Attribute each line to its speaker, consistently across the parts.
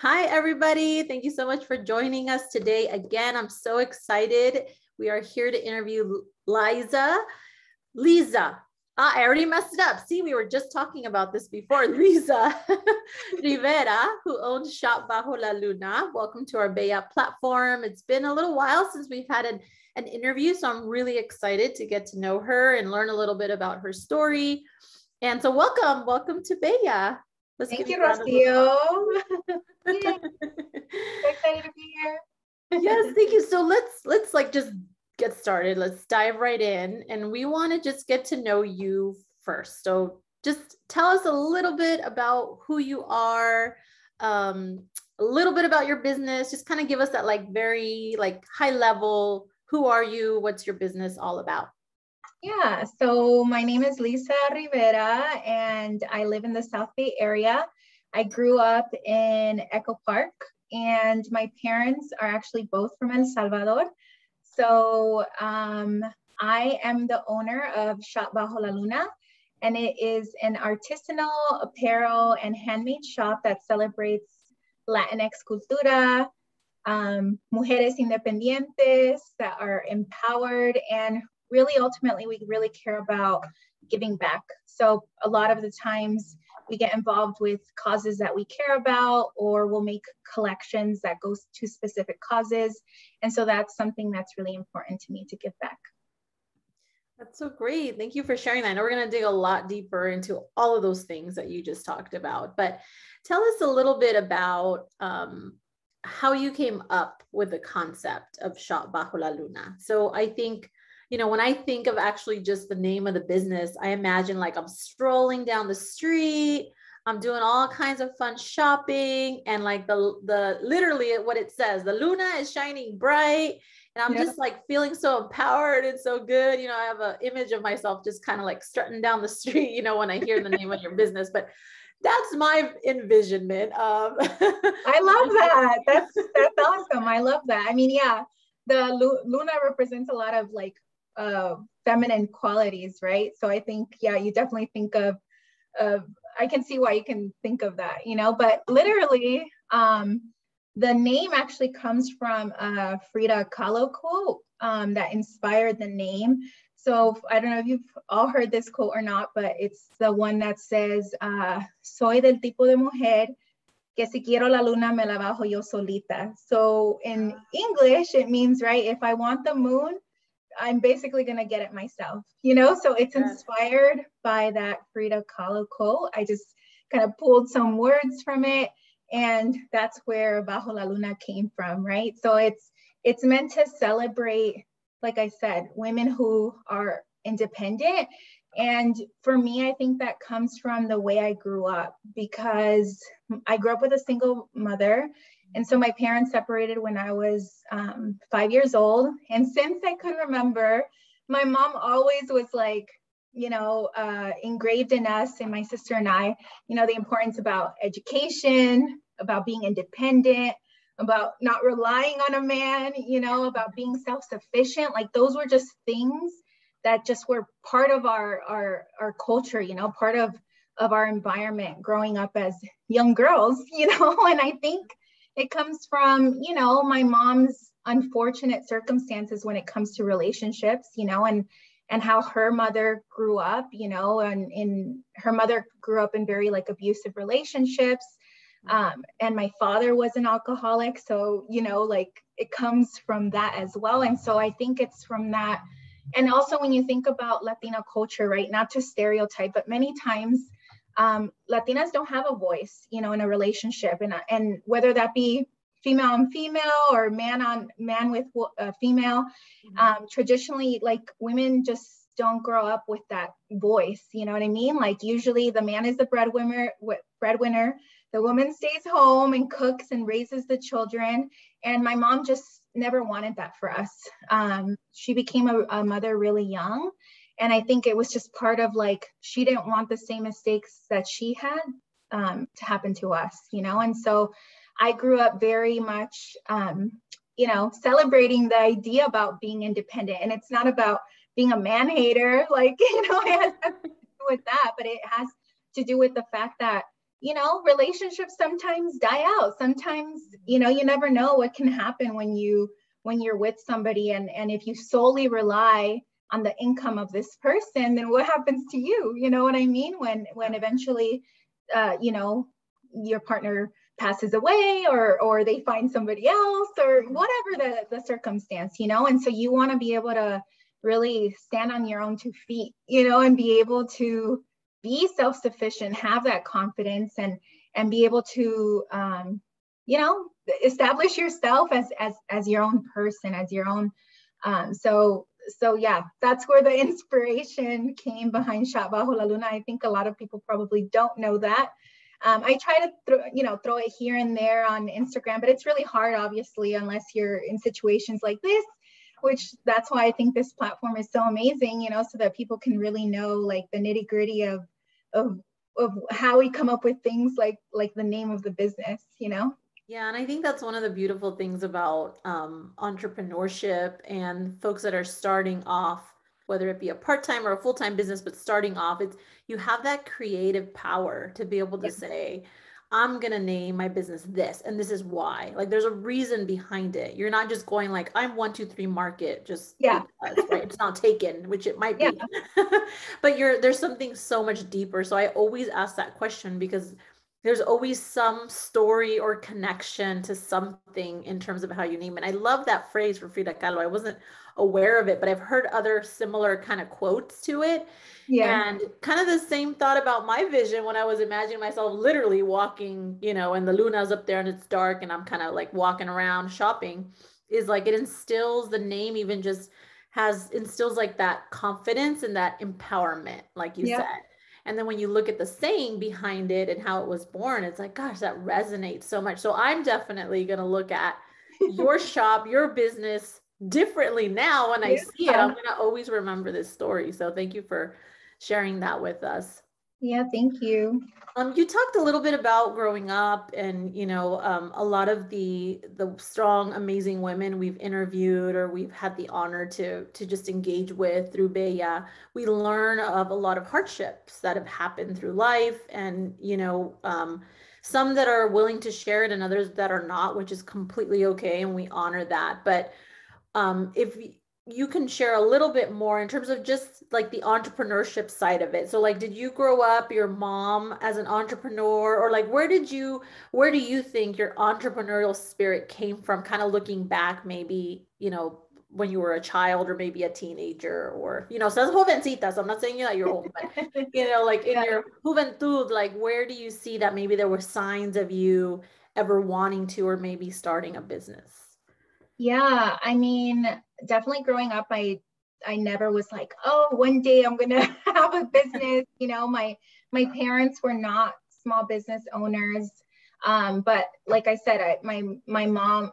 Speaker 1: Hi, everybody. Thank you so much for joining us today. Again, I'm so excited. We are here to interview Liza. I already messed it up. See, we were just talking about this before. Liza Rivera, who owns Shop Bajo la Luna. Welcome to our Bella platform. It's been a little while since we've had an interview, so I'm really excited to get to know her and learn a little bit about her story. And so welcome to Bella.
Speaker 2: Thank you, Rocio. So excited to be here.
Speaker 1: Yes, thank you. So let's like just get started. Let's dive right in. And we want to just get to know you first. So just tell us a little bit about who you are, a little bit about your business. Just kind of give us that like very like high level, who are you? What's your business all about?
Speaker 2: Yeah, so my name is Liza Rivera and I live in the South Bay area. I grew up in Echo Park and my parents are actually both from El Salvador. So I am the owner of Shop Bajo la Luna, and it is an artisanal apparel and handmade shop that celebrates Latinx cultura, mujeres independientes that are empowered, and really ultimately we really care about giving back. So a lot of the times we get involved with causes that we care about, or we'll make collections that goes to specific causes. And so that's something that's really important to me to give back.
Speaker 1: That's so great. Thank you for sharing that. I know we're going to dig a lot deeper into all of those things that you just talked about, but tell us a little bit about how you came up with the concept of Shop Bajo la Luna. So I think, you know, when I think of actually just the name of the business, I imagine like I'm strolling down the street, I'm doing all kinds of fun shopping, and like the literally what it says, the Luna is shining bright, and I'm just like feeling so empowered and so good. You know, I have an image of myself just kind of like strutting down the street, you know, when I hear the name of your business, but that's my envisionment.
Speaker 2: I love that. That's awesome. I love that. I mean, yeah, the Luna represents a lot of like feminine qualities, right? So I think, yeah, you definitely think of I can see why you can think of that, you know, but literally the name actually comes from a Frida Kahlo quote that inspired the name. So I don't know if you've all heard this quote or not, but it's the one that says, soy del tipo de mujer que si quiero la luna me la bajo yo solita. So in English, it means, right, if I want the moon, I'm basically going to get it myself, you know? So it's inspired by that Frida Kahlo quote. I just kind of pulled some words from it, and that's where Bajo la Luna came from, right? So it's meant to celebrate, like I said, women who are independent. And for me, I think that comes from the way I grew up, because I grew up with a single mother. And so my parents separated when I was 5 years old. And since I could remember, my mom always was like, you know, engraved in us, and my sister and I, you know, the importance about education, about being independent, about not relying on a man, you know, about being self-sufficient. Like those were just things that just were part of our culture, you know, part of our environment growing up as young girls, you know. And I think it comes from, you know, my mom's unfortunate circumstances when it comes to relationships, you know, and how her mother grew up, you know, and her mother grew up in very like abusive relationships. And my father was an alcoholic. So, you know, like it comes from that as well. And so I think it's from that. And also when you think about Latina culture, right, not to stereotype, but many times Latinas don't have a voice, you know, in a relationship, and whether that be female on female or man on man with female, traditionally, like women just don't grow up with that voice, you know what I mean? Like usually the man is the breadwinner, the woman stays home and cooks and raises the children. And my mom just never wanted that for us. She became a mother really young. And I think it was just part of like, she didn't want the same mistakes that she had to happen to us, you know? And so I grew up very much, you know, celebrating the idea about being independent. And it's not about being a man hater, like, you know, it has nothing to do with that, but it has to do with the fact that, relationships sometimes die out. Sometimes, you never know what can happen when you're with somebody, and if you solely rely on the income of this person, then what happens to you? You know what I mean? When eventually, your partner passes away, or they find somebody else, or whatever the circumstance, and so you want to be able to really stand on your own 2 feet, and be able to be self-sufficient, have that confidence, and be able to, establish yourself as your own person, as your own. So yeah, that's where the inspiration came behind Shop Bajo la Luna. I think a lot of people probably don't know that. I try to throw it here and there on Instagram, but it's really hard, obviously, unless you're in situations like this, which that's why I think this platform is so amazing, so that people can really know like the nitty gritty of how we come up with things like the name of the business,
Speaker 1: Yeah, and I think that's one of the beautiful things about entrepreneurship and folks that are starting off, whether it be a part-time or a full-time business, but starting off, it's you have that creative power to be able to say, I'm going to name my business this, and this is why. Like there's a reason behind it. You're not just going like, I'm 123 Market, just because, right? It's not taken, which it might be. But there's something so much deeper. So I always ask that question because there's always some story or connection to something in terms of how you name it. I love that phrase for Frida Kahlo. I wasn't aware of it, but I've heard other similar kind of quotes to it. Yeah. And kind of the same thought about my vision when I was imagining myself literally walking, and the Luna's up there and it's dark and I'm kind of like walking around shopping, is like it instills the name, even just instills like that confidence and that empowerment, like you said. And then when you look at the saying behind it and how it was born, it's like, gosh, that resonates so much. So I'm definitely going to look at your shop, your business differently now when I see it. I'm going to always remember this story. So thank you for sharing that with us.
Speaker 2: Yeah, thank you.
Speaker 1: You talked a little bit about growing up and, a lot of the strong, amazing women we've interviewed or we've had the honor to just engage with through Bella. We learn of a lot of hardships that have happened through life and, some that are willing to share it and others that are not, which is completely okay. And we honor that. But if you can share a little bit more in terms of just like the entrepreneurship side of it. So like, did you grow up your mom as an entrepreneur, or like, where do you think your entrepreneurial spirit came from? Kind of looking back, maybe, when you were a child or maybe a teenager or, so jovencita. So I'm not saying that you're old, but, like in your juventud, like, where do you see that maybe there were signs of you ever wanting to, or maybe starting a business?
Speaker 2: Yeah, I mean, definitely growing up, I never was like, oh, one day I'm gonna have a business. My parents were not small business owners, but like I said, my mom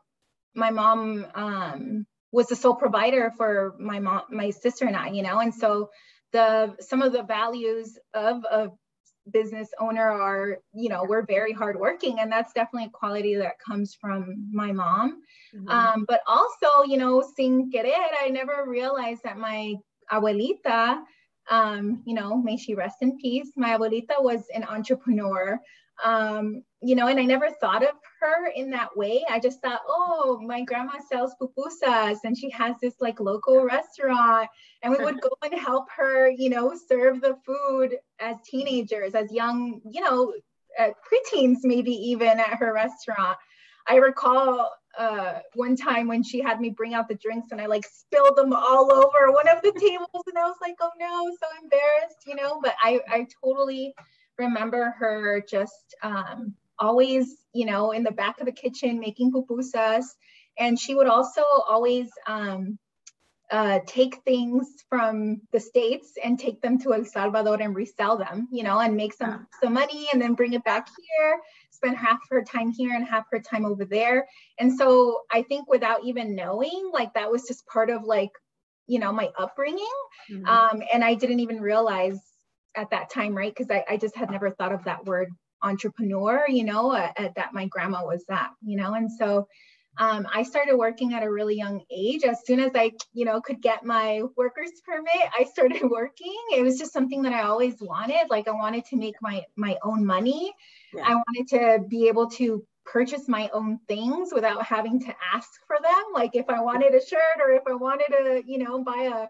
Speaker 2: was the sole provider for my sister and I, and so some of the values of a business owner are, we're very hardworking, and that's definitely a quality that comes from my mom. Mm-hmm. But also, sin querer, I never realized that my abuelita, may she rest in peace, my abuelita was an entrepreneur, and I never thought of her in that way. I just thought, oh, my grandma sells pupusas and she has this like local restaurant, and we would go and help her, serve the food as teenagers, as young, preteens, maybe even at her restaurant. I recall one time when she had me bring out the drinks and I like spilled them all over one of the tables, and I was like, oh no, so embarrassed, but I totally remember her just always, in the back of the kitchen making pupusas. And she would also always take things from the States and take them to El Salvador and resell them, and make some money and then bring it back here, spend half her time here and half her time over there. And so I think without even knowing, like that was just part of like, my upbringing. Mm-hmm. And I didn't even realize at that time, right? Because I just had never thought of that word entrepreneur, that my grandma was that, and so I started working at a really young age. As soon as I, could get my worker's permit, I started working. It was just something that I always wanted. Like I wanted to make my own money. Yeah. I wanted to be able to purchase my own things without having to ask for them. Like if I wanted a shirt or if I wanted to, buy a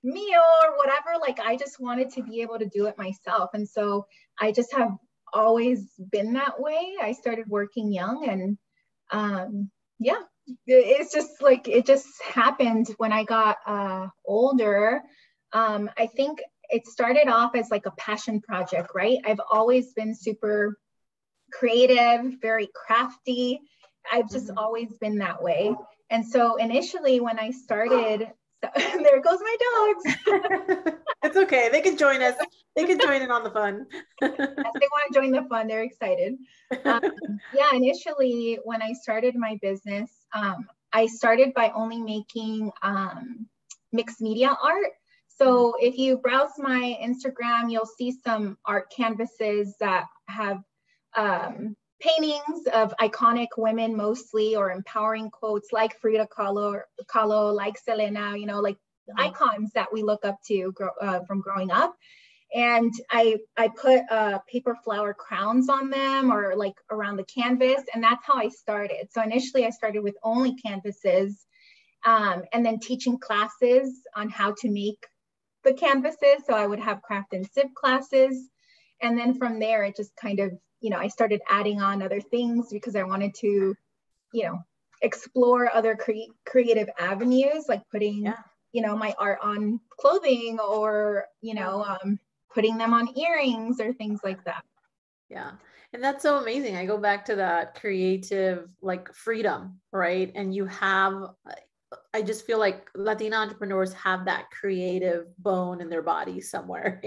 Speaker 2: meal or whatever, like I just wanted to be able to do it myself. And so I just have always been that way. I started working young, and yeah, it's just like, it just happened when I got older. I think it started off as like a passion project, right? I've always been super creative, very crafty. I've just always been that way. And so initially when I started, there goes my dogs.
Speaker 1: It's okay. They can join us. They can join in on the fun.
Speaker 2: Yes, they want to join the fun. They're excited. Yeah, initially when I started my business, I started by only making mixed media art. So if you browse my Instagram, you'll see some art canvases that have paintings of iconic women mostly, or empowering quotes like Frida Kahlo, like Selena, like icons that we look up to from growing up. And I put paper flower crowns on them, or like around the canvas. And that's how I started. So initially I started with only canvases, and then teaching classes on how to make the canvases. So I would have craft and sip classes. And then from there, it just kind of, I started adding on other things because I wanted to, explore other creative avenues, like putting, my art on clothing, or, putting them on earrings or things like that.
Speaker 1: Yeah. And that's so amazing. I go back to that creative, like freedom, right? And I just feel like Latina entrepreneurs have that creative bone in their body somewhere,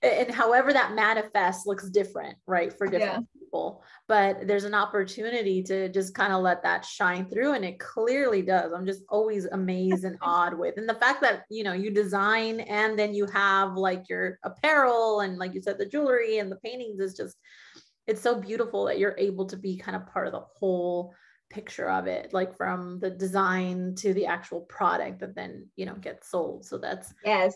Speaker 1: and however that manifests looks different, right? For different people, but there's an opportunity to just kind of let that shine through. And it clearly does. I'm just always amazed and awed with, and the fact that, you design and then you have like your apparel and like you said, the jewelry and the paintings is just, it's so beautiful that you're able to be kind of part of the whole picture of it, like from the design to the actual product that then gets sold. So that's really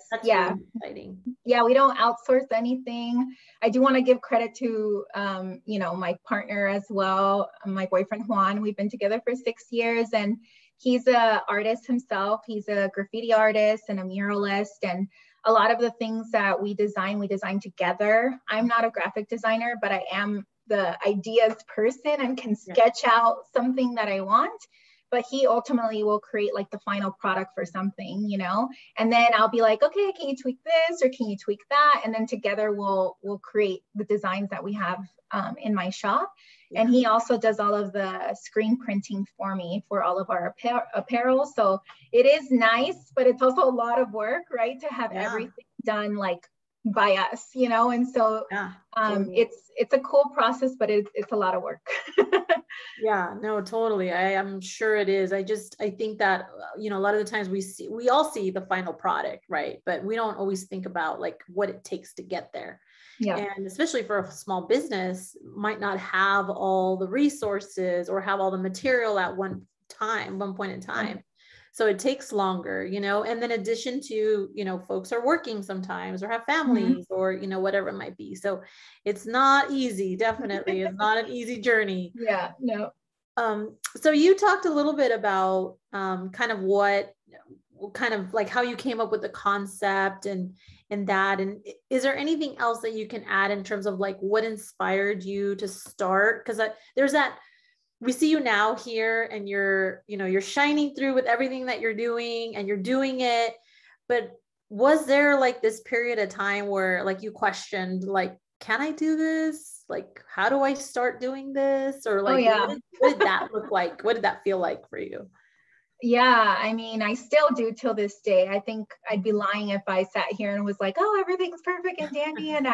Speaker 1: exciting.
Speaker 2: Yeah, we don't outsource anything. I do want to give credit to my partner as well, my boyfriend Juan. We've been together for 6 years, and he's a artist himself. He's a graffiti artist and a muralist, and a lot of the things that we design together. I'm not a graphic designer, but I am the ideas person and can sketch out something that I want, but he ultimately will create like the final product for something, and then I'll be like, okay, can you tweak this or can you tweak that? And then together we'll create the designs that we have in my shop. And he also does all of the screen printing for me for all of our apparel. So it is nice, but it's also a lot of work, right? To have everything done like by us, and so it's a cool process, but it's a lot of work.
Speaker 1: Yeah, no, totally. I'm sure it is. I think that, a lot of the times we all see the final product, right? But we don't always think about like what it takes to get there. Yeah. And especially for a small business, might not have all the resources or have all the material at one point in time. So it takes longer, and then addition to, folks are working sometimes or have families or, whatever it might be. So it's not easy. Definitely. It's not an easy journey.
Speaker 2: Yeah, no.
Speaker 1: So you talked a little bit about kind of what kind of like how you came up with the concept and that, and is there anything else that you can add in terms of like what inspired you to start? Because there's that, we see you now here and you're shining through with everything that you're doing and you're doing it. But was there like this period of time where like you questioned, like, can I do this? Like, how do I start doing this? Or like, what did that look like? What did that feel like for you?
Speaker 2: Yeah, I mean, I still do till this day. I think I'd be lying if I sat here and was like, oh, everything's perfect and dandy. And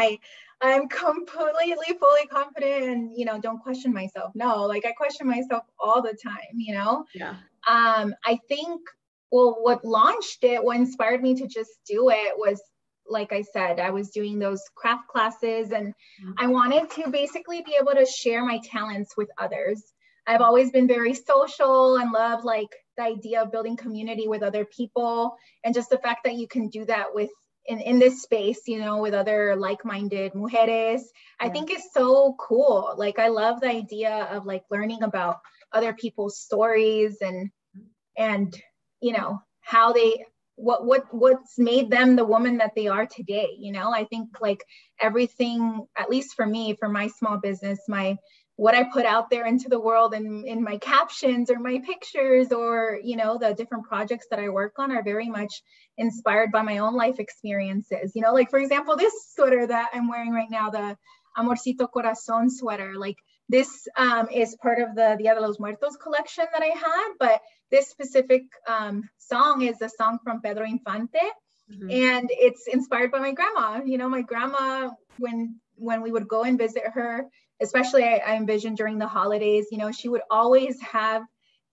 Speaker 2: I'm completely, fully confident and, don't question myself. No, like I question myself all the time,
Speaker 1: Yeah.
Speaker 2: I think, what launched it, what inspired me to just do it was, like I said, I was doing those craft classes and I wanted to basically be able to share my talents with others. I've always been very social and love like the idea of building community with other people, and just the fact that you can do that with in this space, you know, with other like-minded mujeres, I think is so cool. Like, I love the idea of like learning about other people's stories and you know, how they what's made them the woman that they are today. You know, I think like everything, at least for me, for my small business, what I put out there into the world and in my captions or my pictures, or, you know, the different projects that I work on are very much inspired by my own life experiences. You know, like for example, this sweater that I'm wearing right now, the Amorcito Corazón sweater, like this is part of the Dia de los Muertos collection that I had, but this specific song is a song from Pedro Infante. Mm-hmm. And it's inspired by my grandma. You know, my grandma, when we would go and visit her, especially I envision during the holidays, you know, she would always have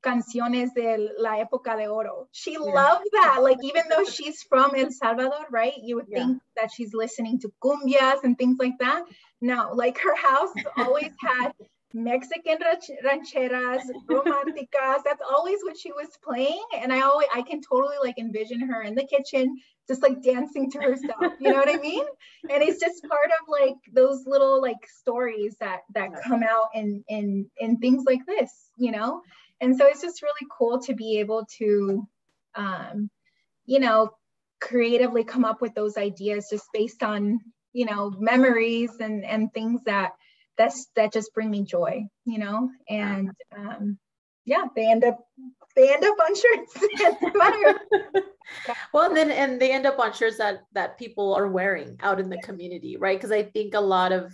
Speaker 2: canciones de la época de oro. She loved that. Like, even though she's from El Salvador, right? You would think that she's listening to cumbias and things like that. No, like her house always had Mexican rancheras, romanticas. That's always what she was playing. And I can totally like envision her in the kitchen, just like dancing to herself, you know what I mean? And it's just part of like those little like stories that come out in things like this, you know? And so it's just really cool to be able to, you know, creatively come up with those ideas just based on, you know, memories and things that just bring me joy, you know? And they end up on shirts and sweaters.
Speaker 1: Well, and they end up on shirts that people are wearing out in the community, right? Because I think a lot of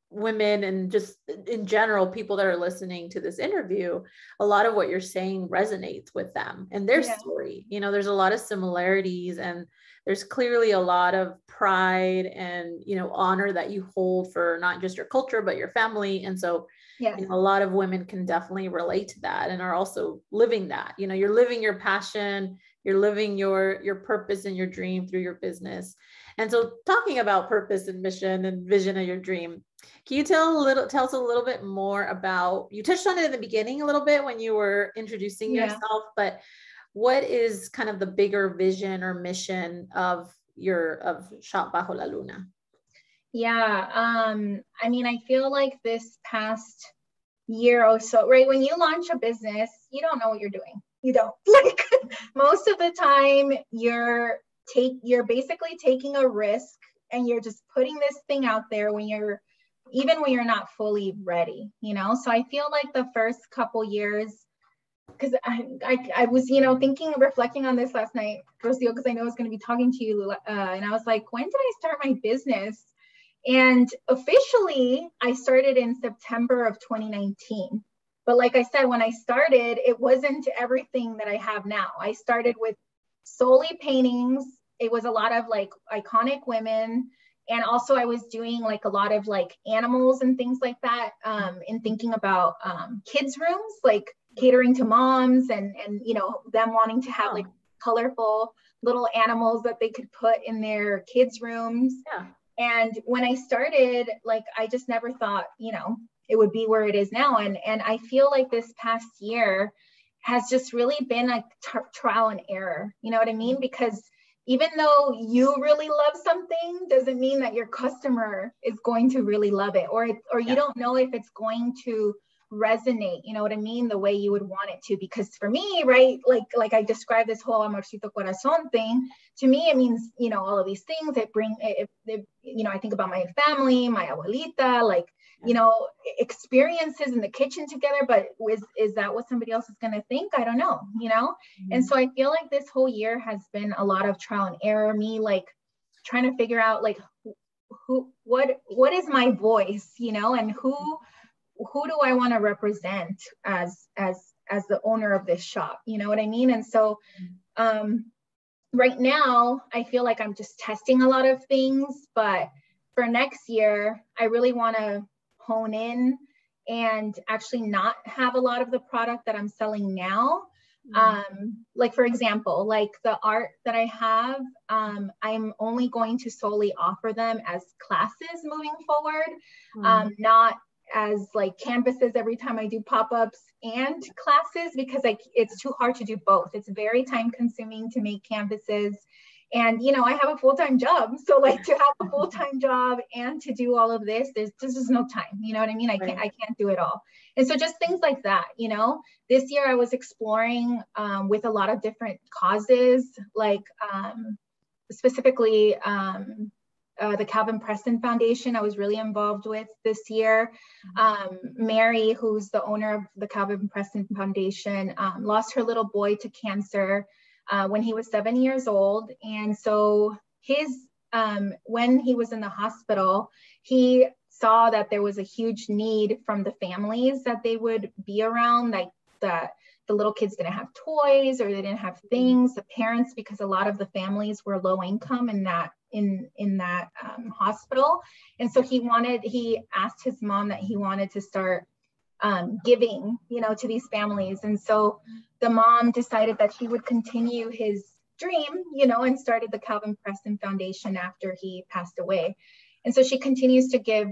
Speaker 1: women, and just in general, people that are listening to this interview, a lot of what you're saying resonates with them and their story. You know, there's a lot of similarities, and there's clearly a lot of pride and, you know, honor that you hold for not just your culture, but your family. And so, you know, a lot of women can definitely relate to that and are also living that. You know, you're living your passion, you're living your purpose and your dream through your business. And so, talking about purpose and mission and vision of your dream, can you tell us a little bit more about, you touched on it in the beginning a little bit when you were introducing yourself, but what is kind of the bigger vision or mission of Shop Bajo la Luna?
Speaker 2: Yeah, I mean, I feel like this past year or so, right, when you launch a business, you don't know what you're doing. You don't. Like, most of the time, you're basically taking a risk, and you're just putting this thing out there even when you're not fully ready, you know? So I feel like the first couple years, because I was, you know, reflecting on this last night, Rocio, because I know I was going to be talking to you, and I was like, when did I start my business? And officially, I started in September of 2019. But like I said, when I started, it wasn't everything that I have now. I started with solely paintings. It was a lot of like iconic women. And also I was doing like a lot of like animals and things like that, and thinking about kids' rooms, like catering to moms and you know, them wanting to have like colorful little animals that they could put in their kids' rooms. Yeah. And when I started, like, I just never thought, you know, it would be where it is now. And I feel like this past year has just really been a trial and error. You know what I mean? Because even though you really love something, doesn't mean that your customer is going to really love it, or you don't know if it's going to resonate, you know what I mean, the way you would want it to. Because for me, right, like I described this whole Amorcito Corazón thing, to me it means, you know, all of these things that bring it, you know, I think about my family, my abuelita, like, you know, experiences in the kitchen together, but is that what somebody else is going to think? I don't know, you know? Mm-hmm. And so I feel like this whole year has been a lot of trial and error, me like trying to figure out like what is my voice, you know, and who do I want to represent as the owner of this shop, you know what I mean? And so right now I feel like I'm just testing a lot of things, but for next year I really want to hone in and actually not have a lot of the product that I'm selling now. Like for example, like the art that I have, I'm only going to solely offer them as classes moving forward, not as like canvases every time I do pop-ups and classes, because like it's too hard to do both. It's very time consuming to make canvases. And, you know, I have a full-time job. So like to have a full-time job and to do all of this, there's just no time. You know what I mean? I can't do it all. And so just things like that, you know, this year I was exploring with a lot of different causes, like specifically the Calvin Preston Foundation I was really involved with this year. Mary, who's the owner of the Calvin Preston Foundation, lost her little boy to cancer when he was 7 years old. And so when he was in the hospital, he saw that there was a huge need from the families that they would be around, like the little kids didn't have toys or they didn't have things, the parents, because a lot of the families were low income in that hospital. And so he asked his mom that he wanted to start giving, you know, to these families. And so the mom decided that she would continue his dream, you know, and started the Calvin Preston Foundation after he passed away. And so she continues to give,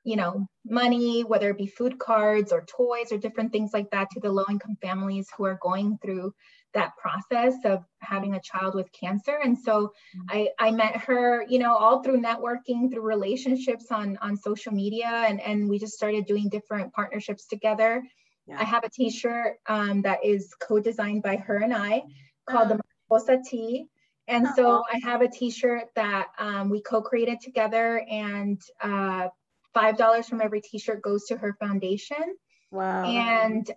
Speaker 2: you know, money, whether it be food cards or toys or different things like that, to the low-income families who are going through that process of having a child with cancer. And so I met her, you know, all through networking, through relationships on social media, and we just started doing different partnerships together. Yeah. I have a t-shirt that is co-designed by her and I called the Mariposa Tee. And so I have a t-shirt that we co-created together, and $5 from every t-shirt goes to her foundation. Wow. And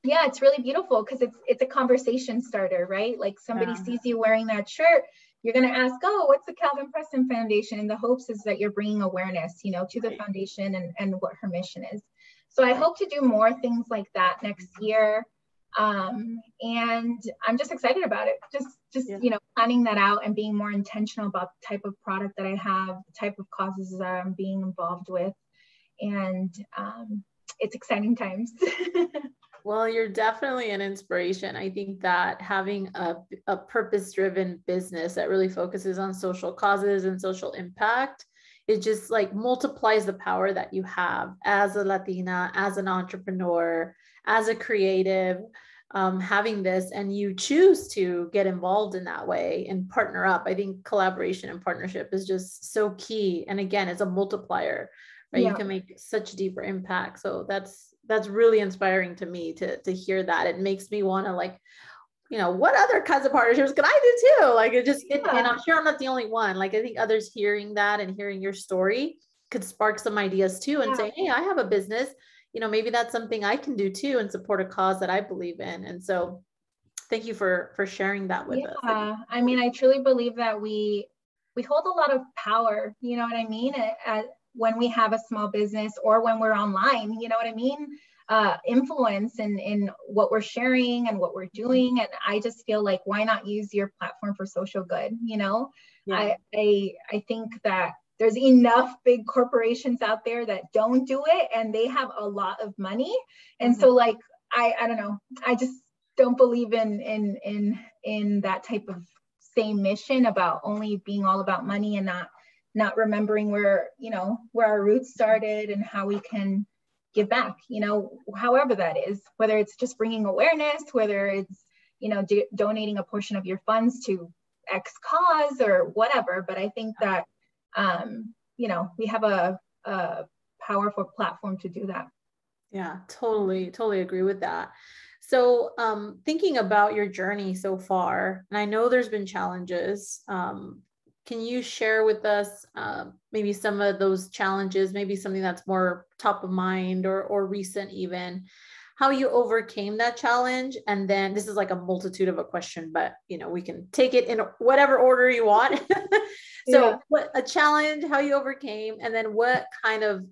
Speaker 2: yeah, it's really beautiful because it's a conversation starter, right? Like somebody sees you wearing that shirt, you're going to ask, oh, what's the Calvin Preston Foundation? And the hopes is that you're bringing awareness, you know, to the foundation and what her mission is. So I hope to do more things like that next year. And I'm just excited about it. Just you know, planning that out and being more intentional about the type of product that I have, the type of causes that I'm being involved with. And it's exciting times.
Speaker 1: Well, you're definitely an inspiration. I think that having a purpose-driven business that really focuses on social causes and social impact, it just like multiplies the power that you have as a Latina, as an entrepreneur, as a creative, having this, and you choose to get involved in that way and partner up. I think collaboration and partnership is just so key. And again, it's a multiplier, right? You can make such deeper impact. So that's really inspiring to me to hear that. It makes me want to, like, you know, what other kinds of partnerships can I do too? Like and I'm sure I'm not the only one. Like, I think others hearing that and hearing your story could spark some ideas too, and say, hey, I have a business, you know, maybe that's something I can do too and support a cause that I believe in. And so thank you for sharing that with us.
Speaker 2: I mean, I truly believe that we hold a lot of power, you know what I mean? When we have a small business or when we're online, you know what I mean? Influence in what we're sharing and what we're doing. And I just feel like, why not use your platform for social good? You know, I think that there's enough big corporations out there that don't do it, and they have a lot of money. And so like, I don't know, I just don't believe in that type of same mission about only being all about money and not remembering where our roots started and how we can give back, you know, however that is, whether it's just bringing awareness, whether it's, you know, donating a portion of your funds to X cause or whatever. But I think that, you know, we have a powerful platform to do that.
Speaker 1: Yeah, totally agree with that. So thinking about your journey so far, and I know there's been challenges, can you share with us maybe some of those challenges, maybe something that's more top of mind or recent even, how you overcame that challenge? And then this is like a multitude of a question, but you know, we can take it in whatever order you want. So what a challenge, how you overcame, and then what kind of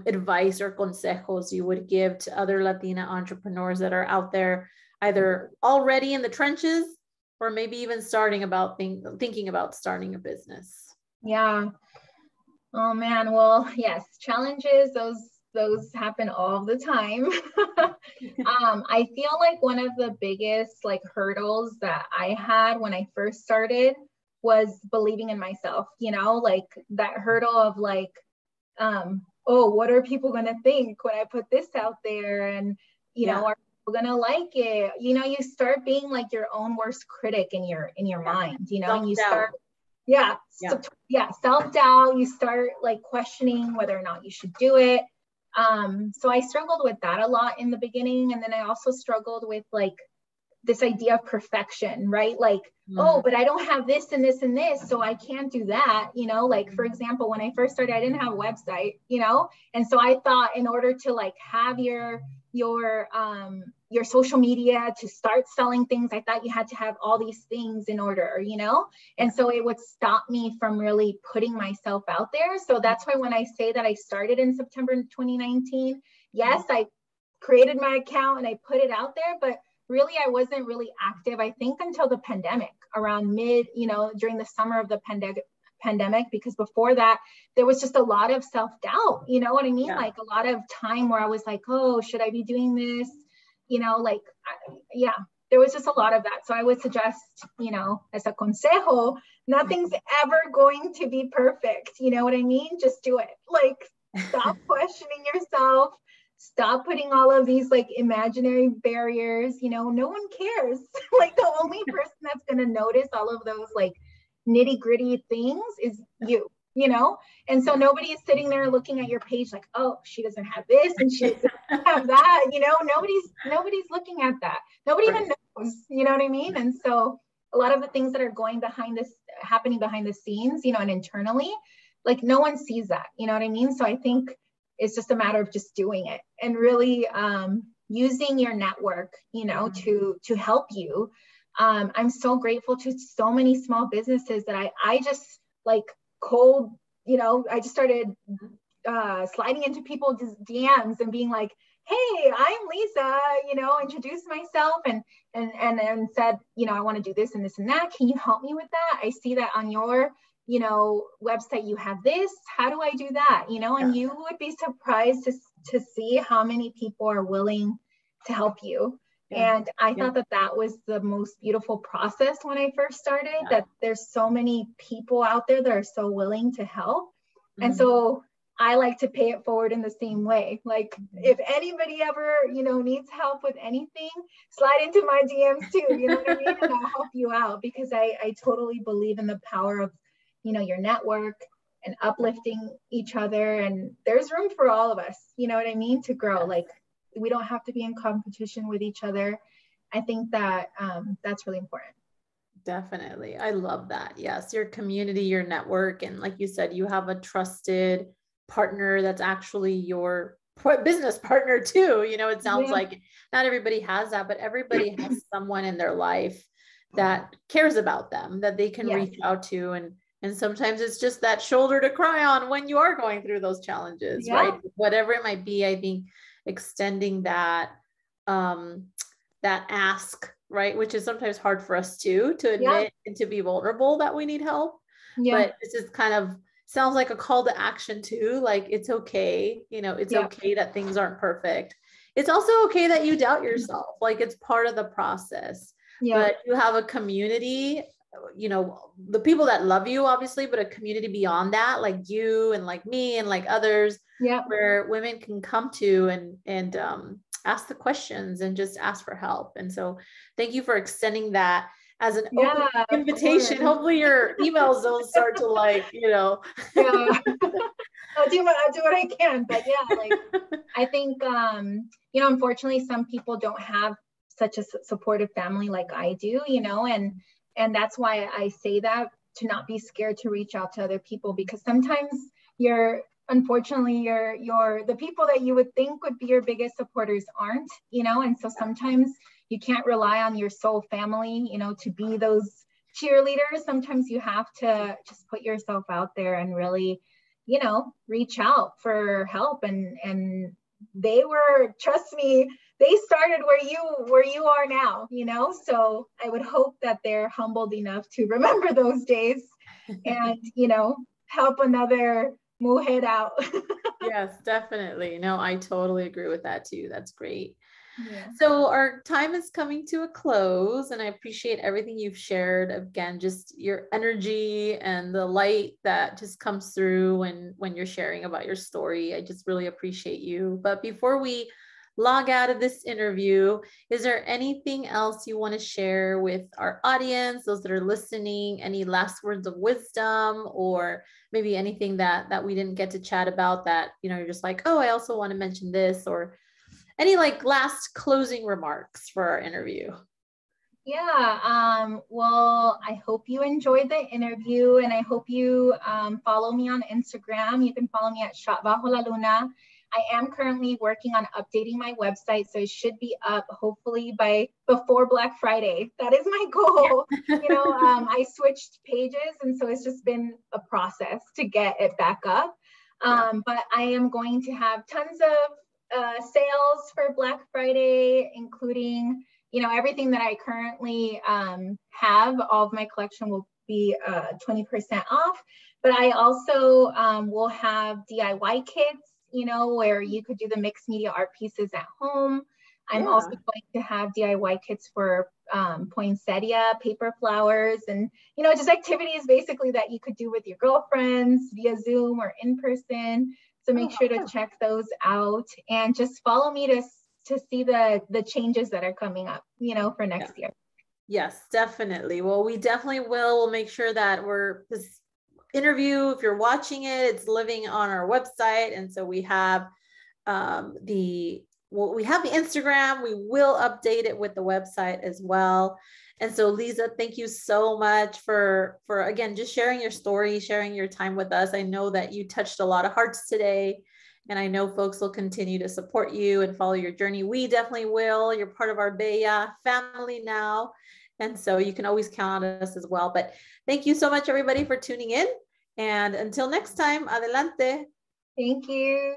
Speaker 1: advice or consejos you would give to other Latina entrepreneurs that are out there, either already in the trenches or maybe even thinking about starting a business.
Speaker 2: Yeah. Oh man. Well, yes, challenges, those happen all the time. I feel like one of the biggest like hurdles that I had when I first started was believing in myself, you know, like that hurdle of like, oh, what are people going to think when I put this out there? And, you know, are people going to like it? You know, you start being like your own worst critic in your mind, you know, and you start, self-doubt. You start like questioning whether or not you should do it. So I struggled with that a lot in the beginning. And then I also struggled with like this idea of perfection, right? Like, oh, but I don't have this and this and this, so I can't do that. You know, like for example, when I first started, I didn't have a website, you know? And so I thought in order to like have your social media to start selling things, I thought you had to have all these things in order, you know? And so it would stop me from really putting myself out there. So that's why when I say that I started in September 2019, yes, I created my account and I put it out there, but really, I wasn't really active, I think, until the pandemic, around during the summer of the pandemic, because before that, there was just a lot of self-doubt, you know what I mean? Yeah. Like a lot of time where I was like, oh, should I be doing this? You know, like, there was just a lot of that. So I would suggest, you know, as a consejo, nothing's ever going to be perfect. You know what I mean? Just do it. Like, stop questioning yourself. Stop putting all of these like imaginary barriers, you know, no one cares. Like the only person that's going to notice all of those like nitty gritty things is you know? And so nobody is sitting there looking at your page like, oh, she doesn't have this and she doesn't have that, you know, nobody's looking at that. Nobody even knows, you know what I mean? And so a lot of the things that are happening behind the scenes, you know, and internally, like no one sees that, you know what I mean? So I think it's just a matter of just doing it and really using your network, you know, to help you. I'm so grateful to so many small businesses that I just like cold, you know, I just started sliding into people's DMs and being like, hey, I'm Liza, you know, introduced myself and said, you know, I want to do this and this and that. Can you help me with that? I see that on your website, you have this, how do I do that? You know, and you would be surprised to see how many people are willing to help you. And I thought that was the most beautiful process when I first started, that there's so many people out there that are so willing to help. And so I like to pay it forward in the same way. Like if anybody ever, you know, needs help with anything, slide into my DMs too, you know what I mean? And I'll help you out, because I totally believe in the power of, you know, your network and uplifting each other. And there's room for all of us, you know what I mean, to grow. Like we don't have to be in competition with each other. I think that that's really important.
Speaker 1: Definitely. I love that. Yes. Your community, your network. And like you said, you have a trusted partner that's actually your business partner too. You know, it sounds like not everybody has that, but everybody has someone in their life that cares about them, that they can reach out to. And sometimes it's just that shoulder to cry on when you are going through those challenges, right? Whatever it might be, I think extending that, that ask, right? Which is sometimes hard for us to admit and to be vulnerable that we need help. But this is kind of sounds like a call to action too. Like it's okay. You know, it's okay that things aren't perfect. It's also okay that you doubt yourself. Like it's part of the process. But you have a community, you know, the people that love you, obviously, but a community beyond that, like you and like me and like others, where women can come to and ask the questions and just ask for help. And so thank you for extending that as an open invitation. Hopefully your emails don't start to like, you know.
Speaker 2: I'll do what I can. But like I think you know, unfortunately some people don't have such a supportive family like I do, you know, and that's why I say that, to not be scared to reach out to other people, because sometimes unfortunately the people that you would think would be your biggest supporters aren't, you know, and so sometimes you can't rely on your soul family, you know, to be those cheerleaders. Sometimes you have to just put yourself out there and really, you know, reach out for help. And they were, trust me, they started where you are now, you know? So I would hope that they're humbled enough to remember those days and, you know, help another mujer out.
Speaker 1: Yes, definitely. No, I totally agree with that too. That's great.
Speaker 2: Yeah.
Speaker 1: So our time is coming to a close, and I appreciate everything you've shared. Again, just your energy and the light that just comes through when you're sharing about your story. I just really appreciate you. But before we log out of this interview, is there anything else you want to share with our audience, those that are listening? Any last words of wisdom, or maybe anything that we didn't get to chat about that, you know, you're just like, oh, I also want to mention this, or any like last closing remarks for our interview?
Speaker 2: Yeah, well, I hope you enjoyed the interview, and I hope you follow me on Instagram. You can follow me at Shop Bajo la Luna. I am currently working on updating my website, so it should be up hopefully before Black Friday. That is my goal. You know, I switched pages, and so it's just been a process to get it back up. But I am going to have tons of sales for Black Friday, including, you know, everything that I currently have. All of my collection will be 20% off. But I also will have DIY kits, you know, where you could do the mixed media art pieces at home. I'm also going to have DIY kits for poinsettia, paper flowers, and, you know, just activities basically that you could do with your girlfriends via Zoom or in person. So make sure to check those out, and just follow me to see the changes that are coming up, you know, for next year.
Speaker 1: Yes, definitely. Well, we definitely will. We'll make sure that this interview, if you're watching it, it's living on our website. And so we have we have the Instagram. We will update it with the website as well. And so Liza, thank you so much for again, just sharing your story, sharing your time with us. I know that you touched a lot of hearts today, and I know folks will continue to support you and follow your journey. We definitely will. You're part of our Bella family now. And so you can always count on us as well. But thank you so much, everybody, for tuning in. And until next time, adelante.
Speaker 2: Thank you.